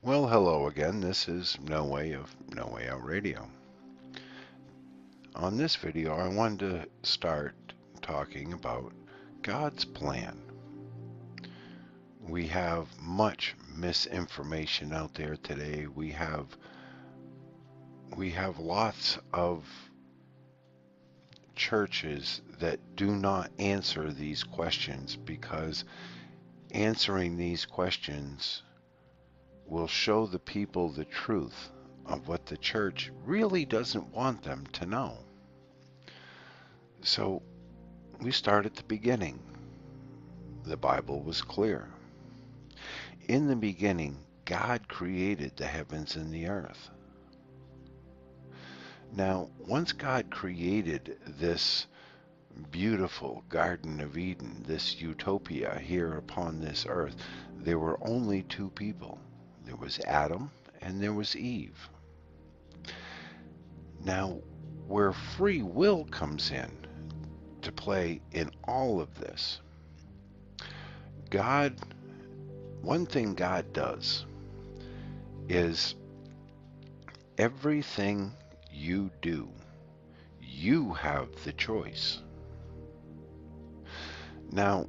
Well, hello again. This is No Way Out Radio. On this video, I wanted to start talking about God's plan. We have much misinformation out there today. We have lots of churches that do not answer these questions because answering these questions will show the people the truth of what the church really doesn't want them to know. So we start at the beginning. The Bible was clear. In the beginning, God created the heavens and the earth. Now, once God created this beautiful Garden of Eden, this utopia here upon this earth, there were only two people. There was Adam and there was Eve. Now, where free will comes in to play in all of this, one thing God does is everything you do, you have the choice. Now,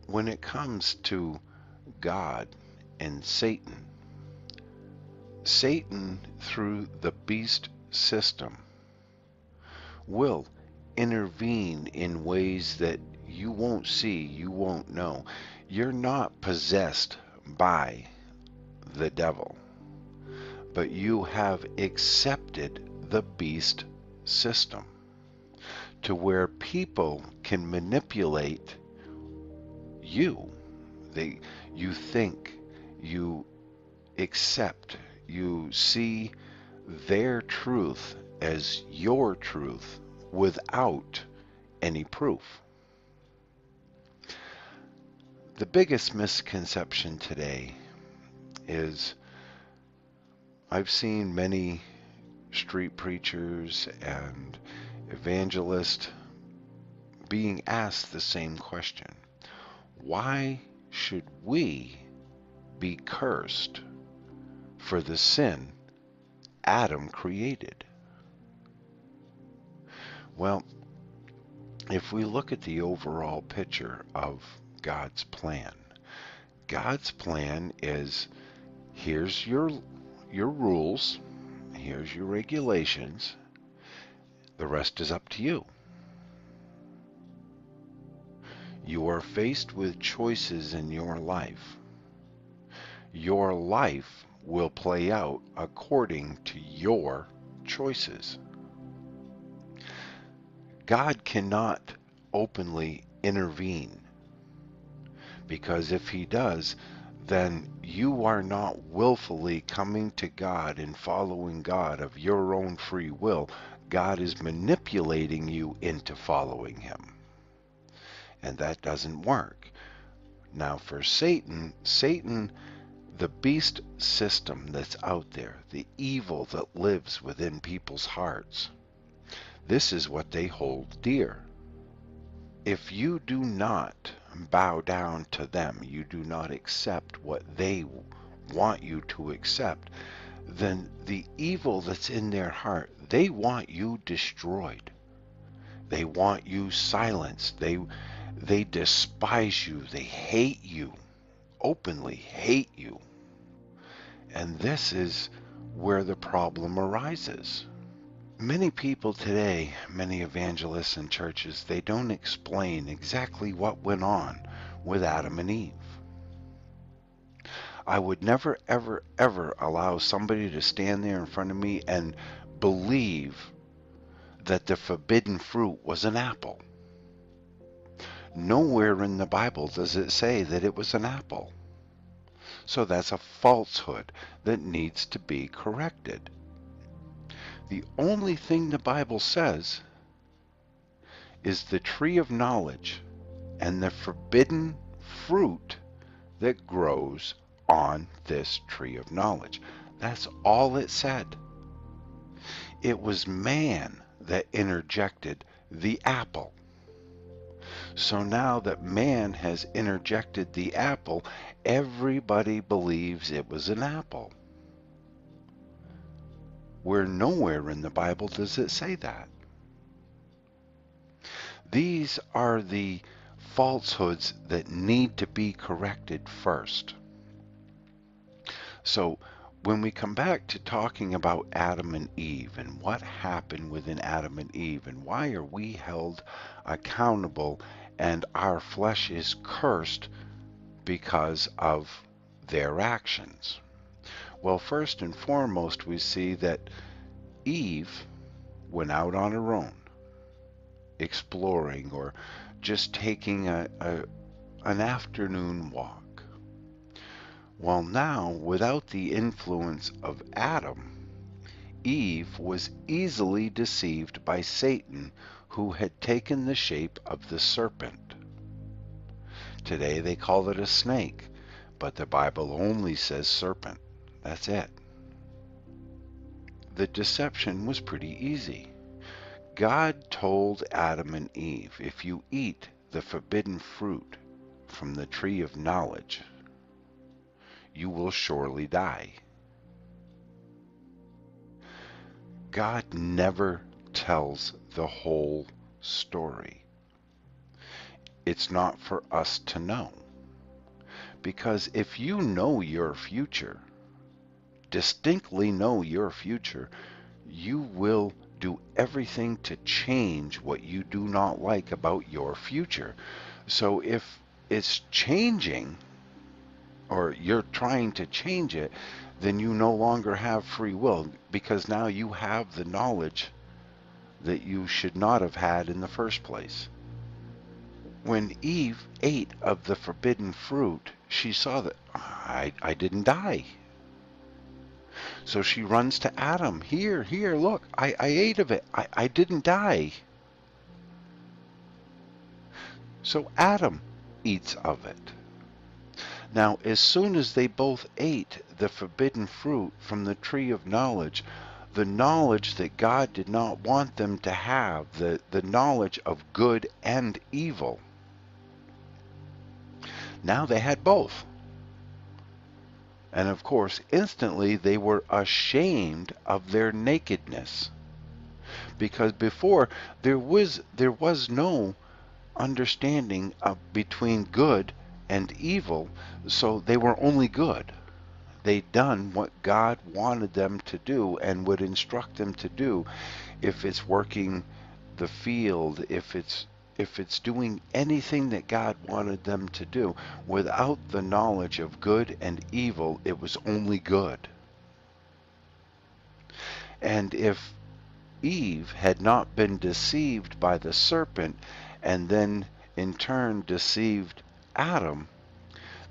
when it comes to God and Satan, through the beast system will intervene in ways that you won't see, you won't know. You're not possessed by the devil, but you have accepted the beast system to where people can manipulate you. You think, you accept, you see their truth as your truth without any proof. The biggest misconception today is I've seen many street preachers and evangelists being asked the same question. Why should we be cursed for the sin Adam created? Well, if we look at the overall picture of God's plan is here's your rules, here's your regulations, the rest is up to you. You are faced with choices in your life. Your life will play out according to your choices. God cannot openly intervene, because if he does, then you are not willfully coming to God and following God of your own free will. God is manipulating you into following him. And that doesn't work. Now for Satan, the beast system that's out there, the evil that lives within people's hearts, this is what they hold dear. If you do not bow down to them, you do not accept what they want you to accept, then the evil that's in their heart, they want you destroyed. They want you silenced. They despise you. They hate you, openly hate you. And this is where the problem arises. Many people today, many evangelists and churches, they don't explain exactly what went on with Adam and Eve. I would never, ever, ever allow somebody to stand there in front of me and believe that the forbidden fruit was an apple. Nowhere in the Bible does it say that it was an apple. So that's a falsehood that needs to be corrected. The only thing the Bible says is the tree of knowledge and the forbidden fruit that grows on this tree of knowledge. That's all it said. It was man that interjected the apple. So now that man has interjected the apple, everybody believes it was an apple. where nowhere in the Bible does it say that. These are the falsehoods that need to be corrected first. So when we come back to talking about Adam and Eve and what happened within Adam and Eve and why are we held accountable and our flesh is cursed because of their actions. Well, first and foremost, we see that Eve went out on her own, exploring or just taking an afternoon walk. Well, now, without the influence of Adam, Eve was easily deceived by Satan, who had taken the shape of the serpent. Today they call it a snake, but the Bible only says serpent. That's it. The deception was pretty easy. God told Adam and Eve, if you eat the forbidden fruit from the tree of knowledge, you will surely die. God never tells the whole story. It's not for us to know. Because if you know your future, distinctly know your future, you will do everything to change what you do not like about your future. So if it's changing, or you're trying to change it, then you no longer have free will, because now you have the knowledge that you should not have had in the first place. When Eve ate of the forbidden fruit, she saw that I didn't die. So she runs to Adam. Here, look, I ate of it. I didn't die. So Adam eats of it. Now, as soon as they both ate the forbidden fruit from the tree of knowledge, the knowledge that God did not want them to have, the knowledge of good and evil, now they had both. And of course, instantly they were ashamed of their nakedness. Because before, there was no understanding between good and evil, so they were only good. They'd done what God wanted them to do and would instruct them to do. If it's working the field, if it's doing anything that God wanted them to do, without the knowledge of good and evil, it was only good. And if Eve had not been deceived by the serpent and then in turn deceived Adam,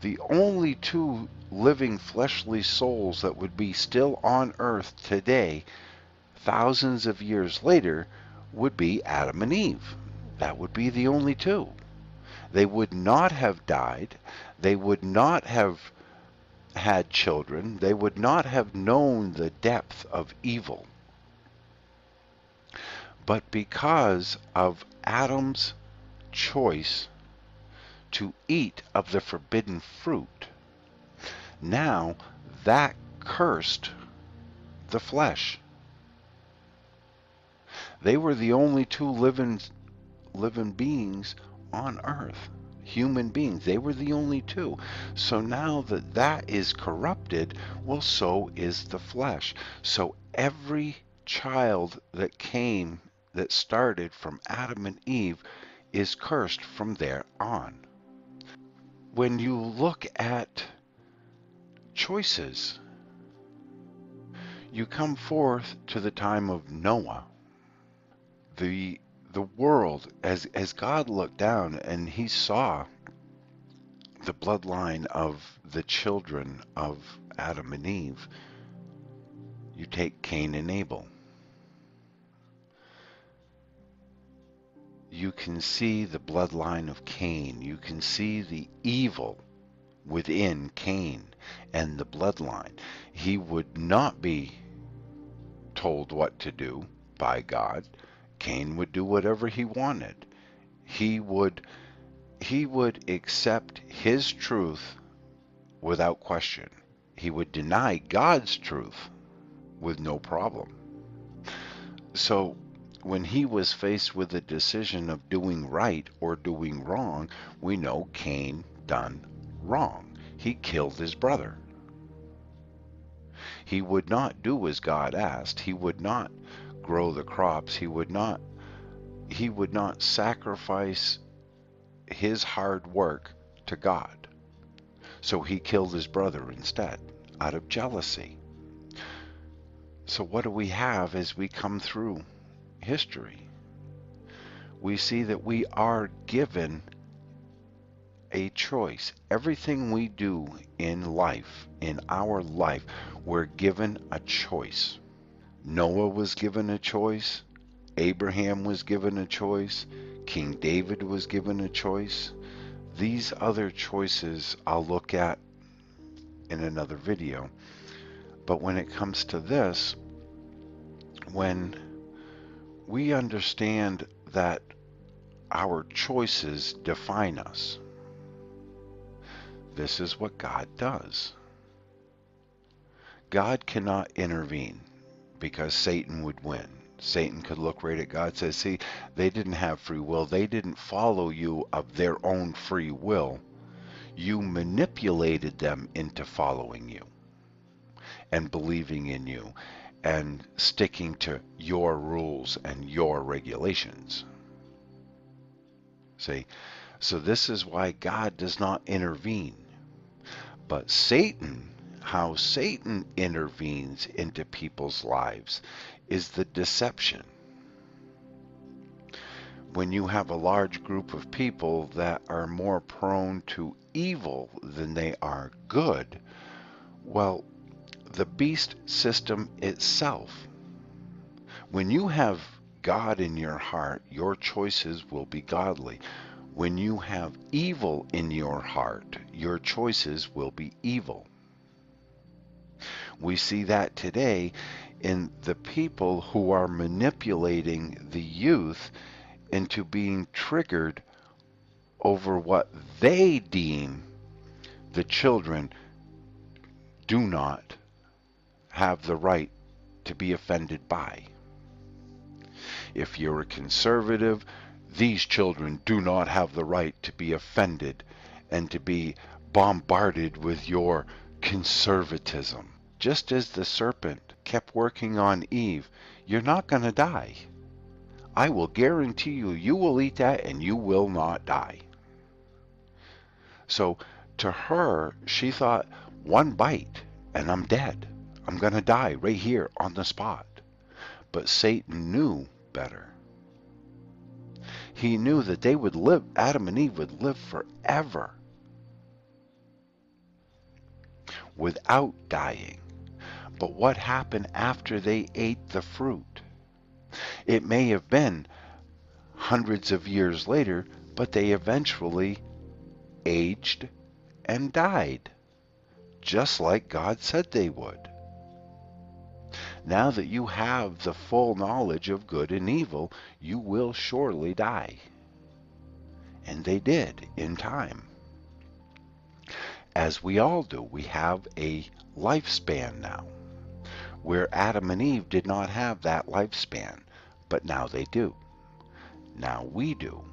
the only two living fleshly souls that would be still on earth today, thousands of years later, would be Adam and Eve. That would be the only two. They would not have died. They would not have had children. They would not have known the depth of evil. But because of Adam's choice to eat of the forbidden fruit, now that cursed the flesh. They were the only two living beings on earth, human beings. They were the only two. So now that is corrupted, well, so is the flesh. So every child that started from Adam and Eve is cursed from there on. When you look at choices, you come forth to the time of Noah. The world, as God looked down and he saw the bloodline of the children of Adam and Eve, you take Cain and Abel. You can see the bloodline of Cain. You can see the evil within Cain and the bloodline. He would not be told what to do by God. Cain would do whatever he wanted. He would accept his truth without question. He would deny God's truth with no problem. So when he was faced with the decision of doing right or doing wrong, we know Cain done wrong. He killed his brother. He would not do as God asked. He would not grow the crops. He would not sacrifice his hard work to God. So he killed his brother instead, out of jealousy. So what do we have as we come through history? We see that we are given a choice. Everything we do in life, in our life, we're given a choice. Noah was given a choice. Abraham was given a choice. King David was given a choice. These other choices I'll look at in another video. But when it comes to this, when we understand that our choices define us, this is what God does. God cannot intervene because Satan would win. Satan could look right at God and say, see, they didn't have free will. They didn't follow you of their own free will. You manipulated them into following you and believing in you and sticking to your rules and your regulations. See, so this is why God does not intervene. But Satan, how Satan intervenes into people's lives is the deception. When you have a large group of people that are more prone to evil than they are good, well, the beast system itself, when you have God in your heart, your choices will be godly. When you have evil in your heart, your choices will be evil. We see that today in the people who are manipulating the youth into being triggered over what they deem the children do not have the right to be offended by. If you're a conservative, these children do not have the right to be offended and to be bombarded with your conservatism. Just as the serpent kept working on Eve, you're not going to die. I will guarantee you, you will eat that and you will not die. So to her, she thought, one bite and I'm dead. I'm going to die right here on the spot. But Satan knew better. He knew that they would live, Adam and Eve would live forever without dying. But what happened after they ate the fruit? It may have been hundreds of years later, but they eventually aged and died, just like God said they would. Now that you have the full knowledge of good and evil, you will surely die. And they did in time. As we all do, we have a lifespan now, where Adam and Eve did not have that lifespan, but now they do. Now we do.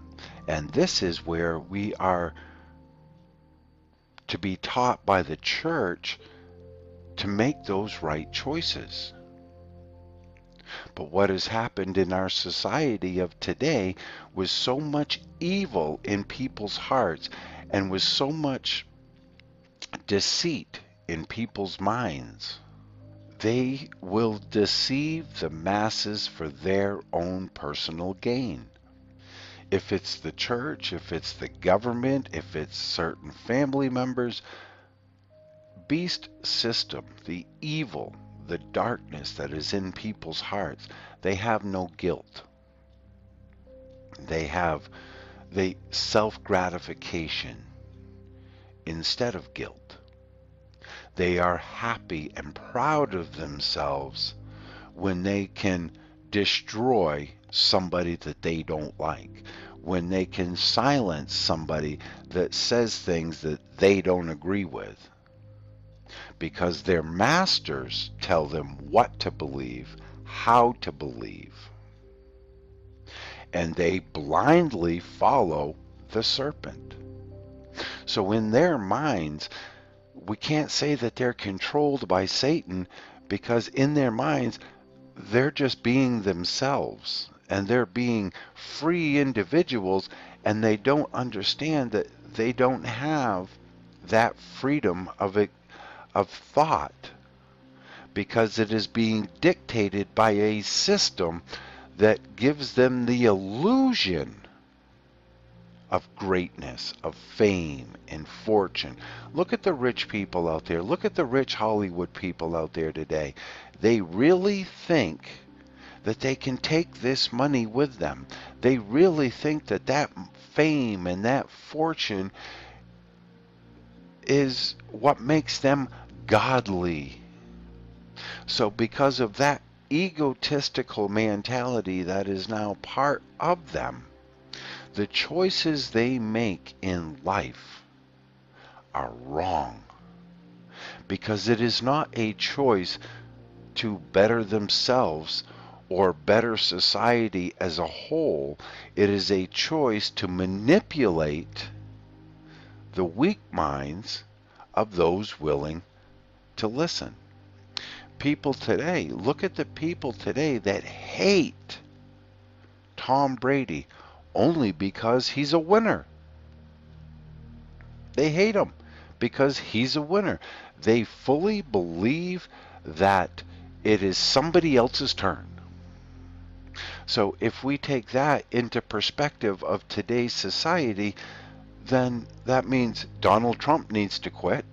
And this is where we are to be taught by the church to make those right choices. But what has happened in our society of today was so much evil in people's hearts and was so much deceit in people's minds. They will deceive the masses for their own personal gain. If it's the church, if it's the government, if it's certain family members, beast system, the evil, the darkness that is in people's hearts, they have no guilt. They have self-gratification instead of guilt. They are happy and proud of themselves when they can destroy somebody that they don't like, when they can silence somebody that says things that they don't agree with, because their masters tell them what to believe, how to believe. and they blindly follow the serpent. So in their minds, we can't say that they're controlled by Satan, because in their minds, they're just being themselves and they're being free individuals, and they don't understand that they don't have that freedom of thought, because it is being dictated by a system that gives them the illusion of greatness, of fame and fortune. Look at the rich people out there. Look at the rich Hollywood people out there today. They really think that they can take this money with them. They really think that that fame and that fortune is what makes them godly. So because of that egotistical mentality that is now part of them, the choices they make in life are wrong, because it is not a choice to better themselves or better society as a whole. It is a choice to manipulate the weak minds of those willing to listen. People today, look at the people today that hate Tom Brady only because he's a winner. They hate him because he's a winner. They fully believe that it is somebody else's turn. So if we take that into perspective of today's society, then that means Donald Trump needs to quit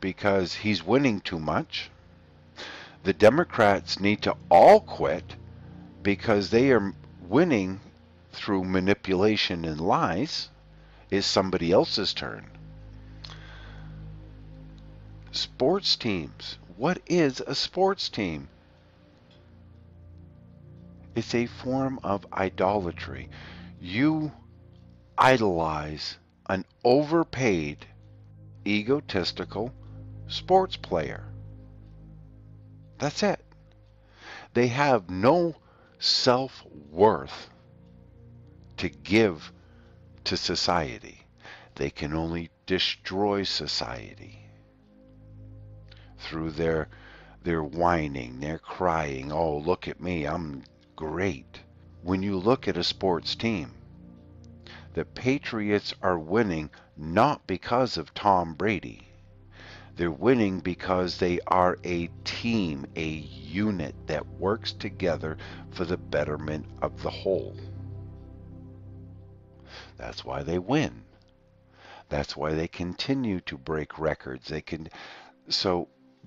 because he's winning too much. The Democrats need to all quit because they are winning through manipulation and lies. It's somebody else's turn. Sports teams. What is a sports team? It's a form of idolatry. You idolize an overpaid, egotistical sports player. That's it. They have no self-worth to give to society. They can only destroy society through their whining, their crying. Oh, look at me, I'm great. When you look at a sports team, the Patriots are winning not because of Tom Brady. They're winning because they are a team, a unit that works together for the betterment of the whole. That's why they win. That's why they continue to break records.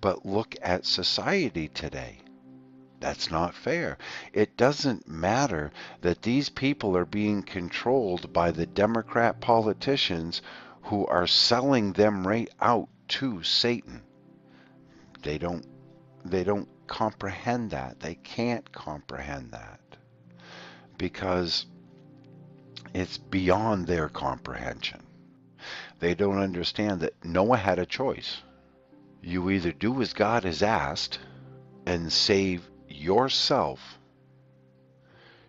But look at society today. That's not fair. It doesn't matter that these people are being controlled by the Democrat politicians who are selling them right out to Satan. They don't comprehend that. They can't comprehend that because it's beyond their comprehension. They don't understand that Noah had a choice. You either do as God has asked and save yourself,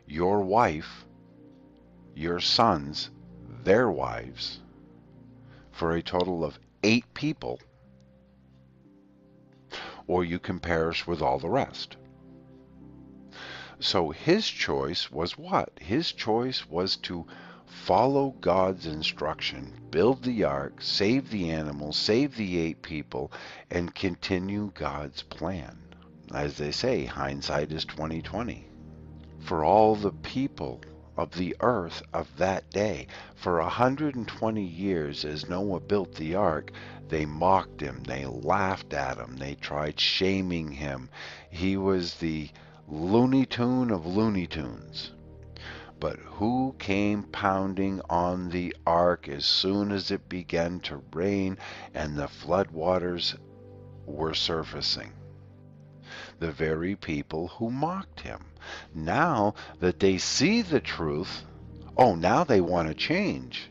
your wife, your sons, their wives, for a total of 8 people, or you can perish with all the rest. So his choice was what? His choice was to follow God's instruction, build the ark, save the animals, save the 8 people, and continue God's plan. As they say, hindsight is 20/20. For all the people of the earth of that day, for 120 years as Noah built the ark, they mocked him, they laughed at him, they tried shaming him. He was the Looney Tune of Looney Tunes. But who came pounding on the ark as soon as it began to rain and the floodwaters were surfacing? The very people who mocked him. Now that they see the truth, now they want to change.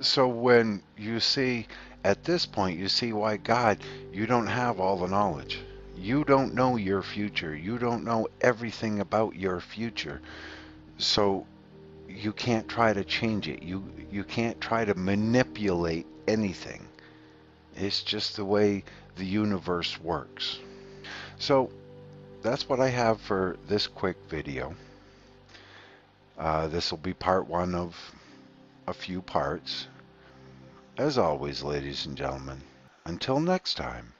So when you see, at this point, you see why God, you don't have all the knowledge. You don't know your future. You don't know everything about your future. So you can't try to change it. You can't try to manipulate anything. It's just the way the universe works. So that's what I have for this quick video. This will be part one of a few parts. As always, ladies and gentlemen, until next time.